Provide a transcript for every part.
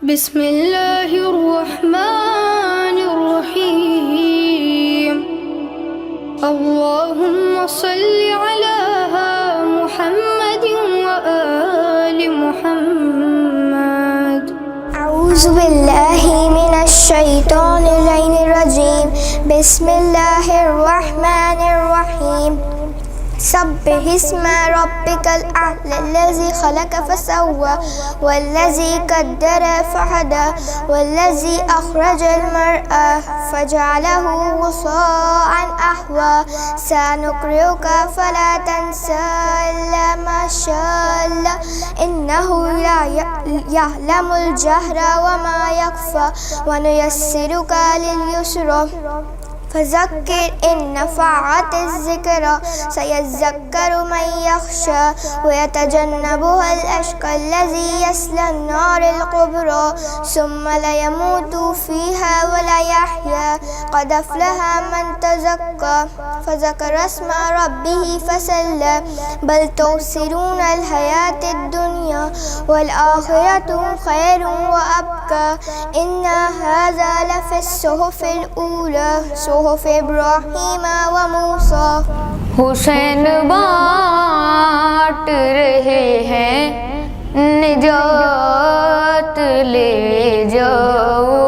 बिस्मिल्लाहिर्रहमानिर्रहीम। अल्लाहुम्मा सल्लि अला मुहम्मदिन व आलि मुहम्मद। अऊज़ु बिल्लाहि मिनश शैतानिर रजीम। बिस्मिल्लाहिर्रहमानिर्रहीम। सब्बिहिस्मा रब्बिकल अअला लज़ी खलक़ फसव्वा वल्लज़ी क़द्दर फ़हदा वल्लज़ी अख़रजल मरअ फ़जअलहु गुसाअन अहवा। सनुक़रिउका फ़ला तंसा इल्ला मा शाअल्लाह इन्नहु ला यअलमुल जहरा व मा यख़फ़ा व नुयस्सिरुका लिल युस्रा फ़ज़क्किर इन नफ़अतिज़ ज़िक्रा सयज़्ज़क्करु मन यख़शा व यतजन्नबुहल अश्क़ा अल्लज़ी यस्लन नारिल कुब्रा सुम्मा ला यमूतु फ़ीहा व ला यहया क़द अफ़लहा मन तज़क्का फ़ज़करा इस्मा रब्बिही फसल्ला बल तु'सिरूनल हयातद दुनिया वल आख़िरतु ख़ैरुन व अब्क़ा इन्ना हाज़ा लफ़िस सुहुफ़िल ऊला सुहुफ़ इब्राहीम व मूसा। हुसैन बाँट रहे हैं निजात ले जाओ।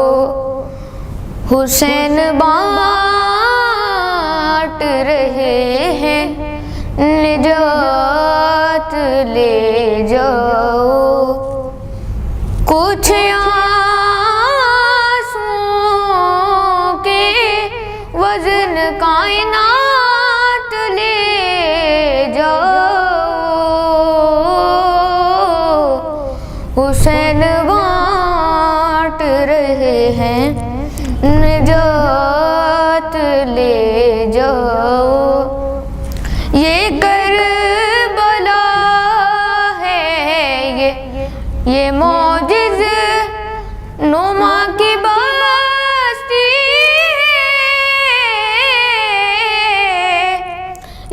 हुसैन बाँट रहे हैं निजात ले जाओ। कुछ आँसुओं के वज़न कायनात ले जाओ। हुसैन बाँट रहे हैं निजात ले जाओ। ये करबला है ये मौजिज़ नुमा की बस्ती है।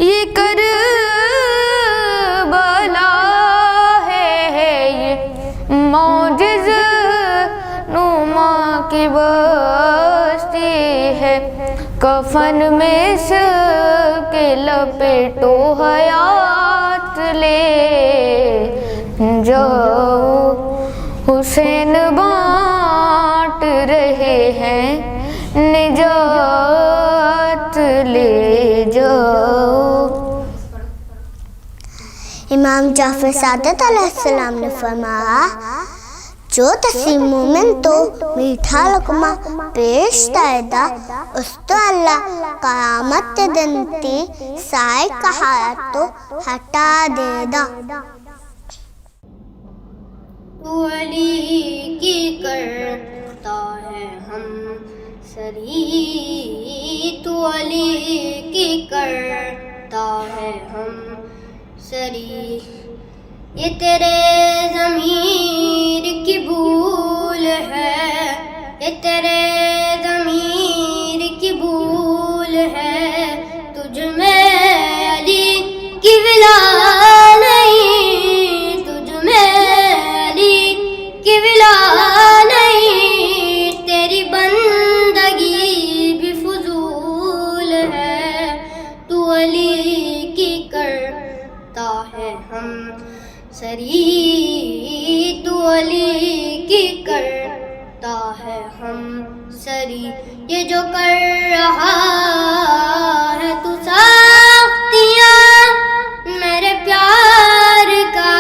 ये करबला है ये मौजिज़ नुमा की बस्ती है। कफन में इसके लपेटो हयात ले जाओ। हुसैन बाँट रहे हैं निजात ले जाओ। इमाम जाफ़र सादिक़ अलैहिस्सलाम ने फरमाया, जो तस्लीम मोमिन तो मीठा लुक़मा पेश करेगा उसको अल्लाह क़यामत के दिन की सारी कहायत तो हटा देगा। तू अली की करता है हम सरी, तू अली की करता है हम सरी। ये तेरे ज़मीर की भूल है, ये तेरे ज़मीर की भूल है। तुझ में अली की विला नहीं, तुझ में अली की विला नहीं। तेरी बंदगी भी फजूल है। तू अली की करता है हम सरी, तू अली की करता है हम सरी। ये जो कर रहा है तू सख्तियाँ मेरे प्यार का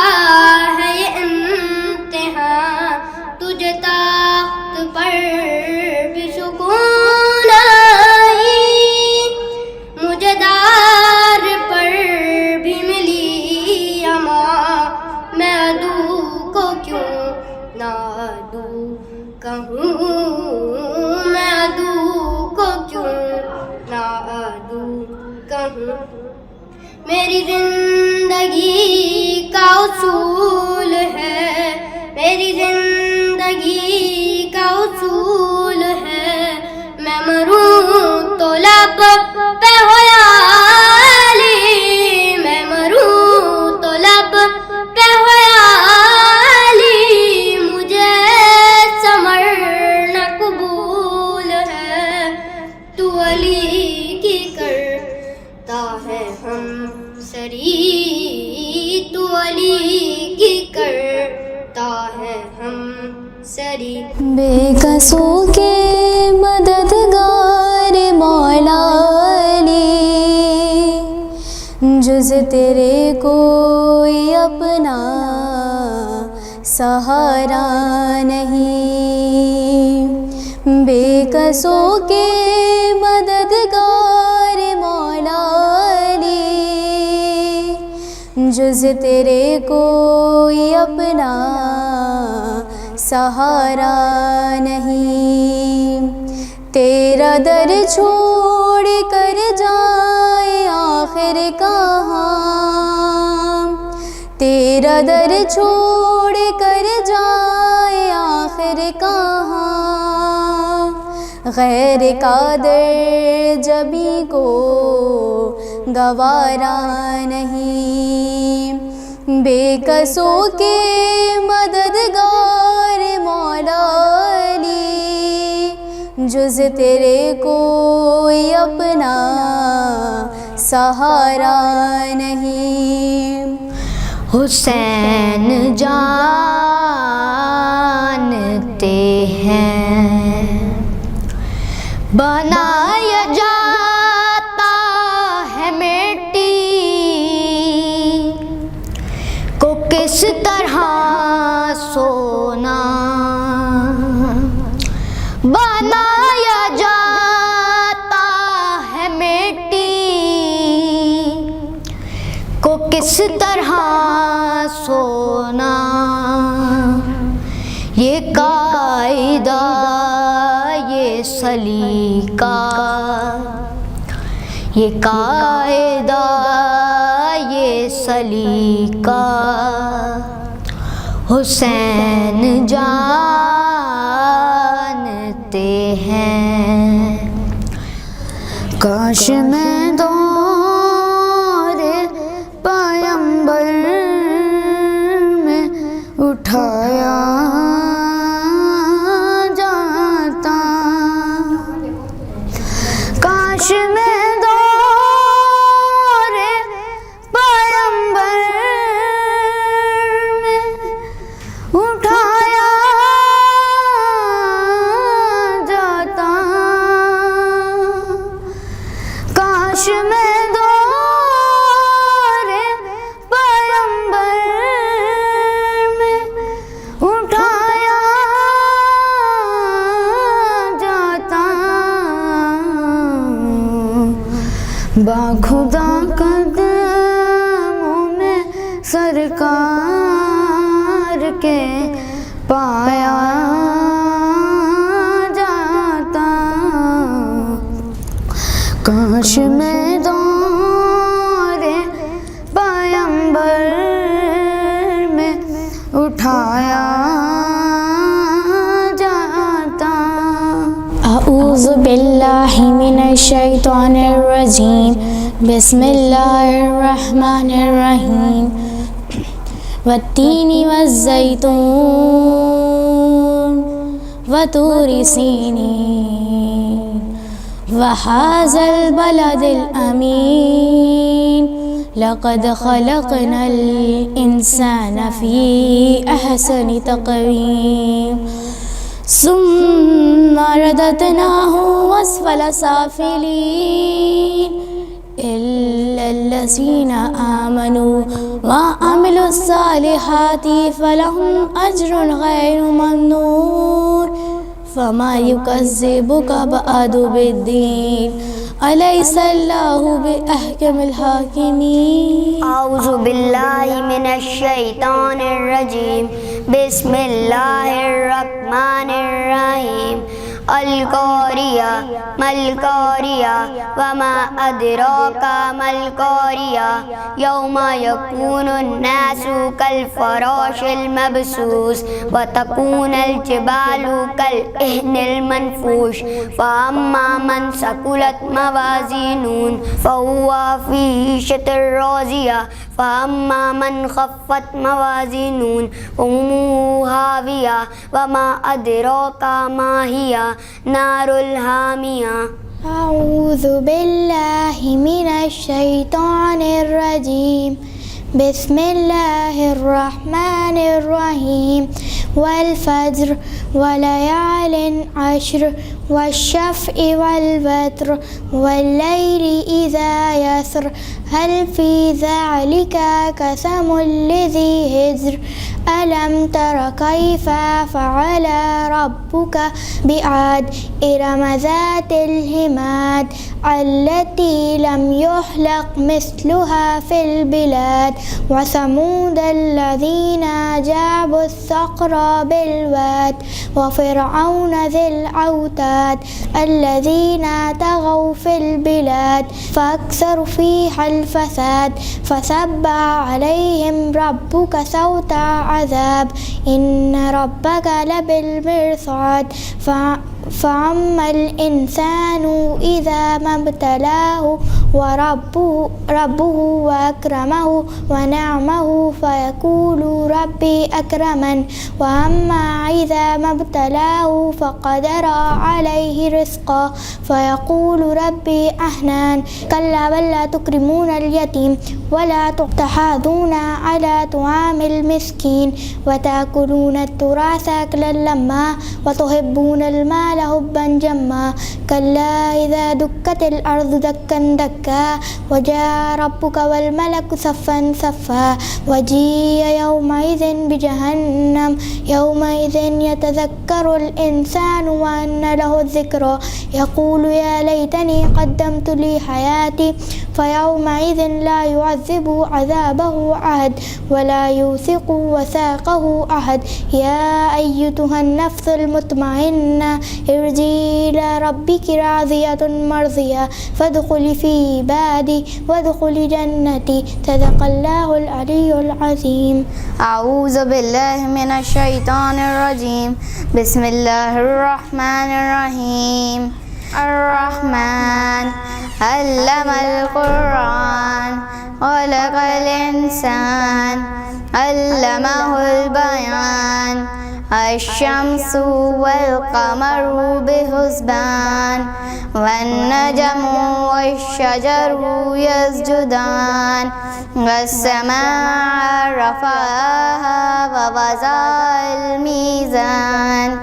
है ये इम्तिहान। तुझे ताख्त पर भी सुकून आई, मुझे दार पर भी मिली अमा। मैं अदू को क्यों ना अदू कहूँ, मैं अदू को क्यों ना अदू कहूँ। मेरी जिंदगी का उसूल है, मेरी जिंदगी का उसूल है। मैं मरूँ तो लब पे हो याली, मैं मरूँ तो लब पे हो याली। मुझे हम सरी। बेकसों के मददगार मौला अली, जुज़ तेरे कोई अपना सहारा नहीं। बेकसों के मददगार मौला अली, जुज़ तेरे कोई अपना सहारा नहीं। तेरा दर छोड़ कर जाए आखिर कहाँ, तेरा दर छोड़ कर जाए आखिर कहाँ। गैर कादिर जबी को गवारा नहीं। बेकसों के मददगार मौला अली, जुज़ तेरे कोई अपना सहारा नहीं। हुसैन जानते हैं बनाया जाता है मिट्टी को किस तरह सोना, बनाया जाता है मिट्टी को किस तरह सोना। ये कायदा ये सलीका, ये कायदा ये सलीका हुसैन जानते हैं। काश मैं दौरे पैगंबर में उठाया जाता, काश मैं दौरे पैगंबर में उठाया जाता। काश मैं दौरे पैगंबर में उठाया जाता। बाखुदा कदमों में सरकार के पाया जाता। काश मैं दौरे पैगंबर में उठाया जाता। अऊज़ु बिल्लाहि मिनश शैतानिर रजीम, बिस्मिल्लाहिर रहमानिर रहीम। वत्तीनी वज़्ज़ैतून वतूरि सीनीन वहाज़ल बलदिल अमीन। लक़द ख़लक़नल इंसान फ़ी अहसनि तक़वीम सुम्मा रददनाहु अस्फ़ल साफ़िलीन इल्लल्लज़ीना आमनू व अमिलुस्सालिहाति फ़लहुम अज्रुन ग़ैरु ममनून फ़मा युकज़्ज़िबुका बअदु बिद्दीन अलैहिस्सलाहु बिअहकमिल हाकिमीन। औज़ु बिल्लाहि मिनश शैतानिर रजीम, बिस्मिल्लाहिर रहमानिर रहीम। अल क़ारिया मल क़ारिया वमा अदराका मल क़ारिया यौमा यकूनुन नासु कल फ़राशिल मबसूस व तकूनल जिबालु कल इहनिल मनफूश फ़अम्मा मन सकुलत मवाज़ीनुहु फ़हुवा फ़ी ईशतिर राज़िया फ़अम्मा मन ख़फ़्फ़त मवाज़ीनुहु फ़उम्मुहु हाविया वमा अदराका मा हिया नारुल हामिया। अऊज़ु बिल्लाहि मिनश शैतानिर रजीम, बिस्मिल्लाहिर रहमानिर रहीम। والفجر وليال عشر والشفع والوتر والليل إذا يسر هل في ذلك قسم لذي هجر ألم تر كيف فعل ربك بعاد إرم ذات العماد التي لم يخلق مثلها في البلاد وثمود الذين جابوا الصخر بالواد وفرعون ذي الأوتاد الذين طغوا في البلاد فأكثروا فيها الفساد فصب عليهم ربك صوت عذاب إن ربك لبالمرصاد فأما الإنسان إذا ما ابتلاه ربه وأكرمه ونعمه فيقول ربي أكرمن وأما إذا ما ابتلاه فقدر عليه رزقه فيقول ربي أهنان كلا بل لا تكرمون اليتيم ولا تحاضون على طعام المسكين وتأكلون التراث أكلا لما وتحبون المال حبا جما كلا إذا دكت الأرض دكا دكا وجاء ربك والملك صفا صفا وجيء يومئذ بجهنم يومئذ يتذكر الإنسان وأن له الذكرى يقول يا ليتني قدمت لي حياتي فيومئذ لا يعذب عذابه أحد ولا يوثق وثاقه أحد يا أيتها النفس المطمئنة ارجعي إلى ربك راضية مرضية فادخلي في عبادي وادخلي جنتي صدق الله العلي العظيم. أعوذ بالله من الشيطان الرجيم. بسم الله الرحمن الرحيم. الرحمن علم القرآن خلق الإنسان علمه البيان الشمس والقمر بحسبان والنجم والشجر يسجدان والسماء رفعها ووضع الميزان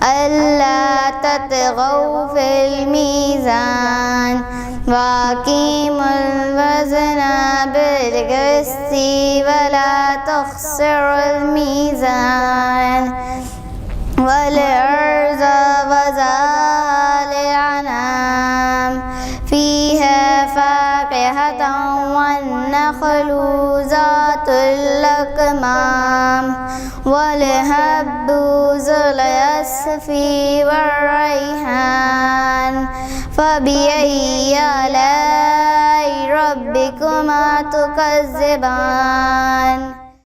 ألا تطغوا في الميزان وأقيموا الوزن بالقسط ولا تخسروا الميزان والأرض وضعها للأنعام فيها فاكهة والنخل ذات الأكمام والحب ذو العصف والريحان فبأي آلاء ربكما تكذبان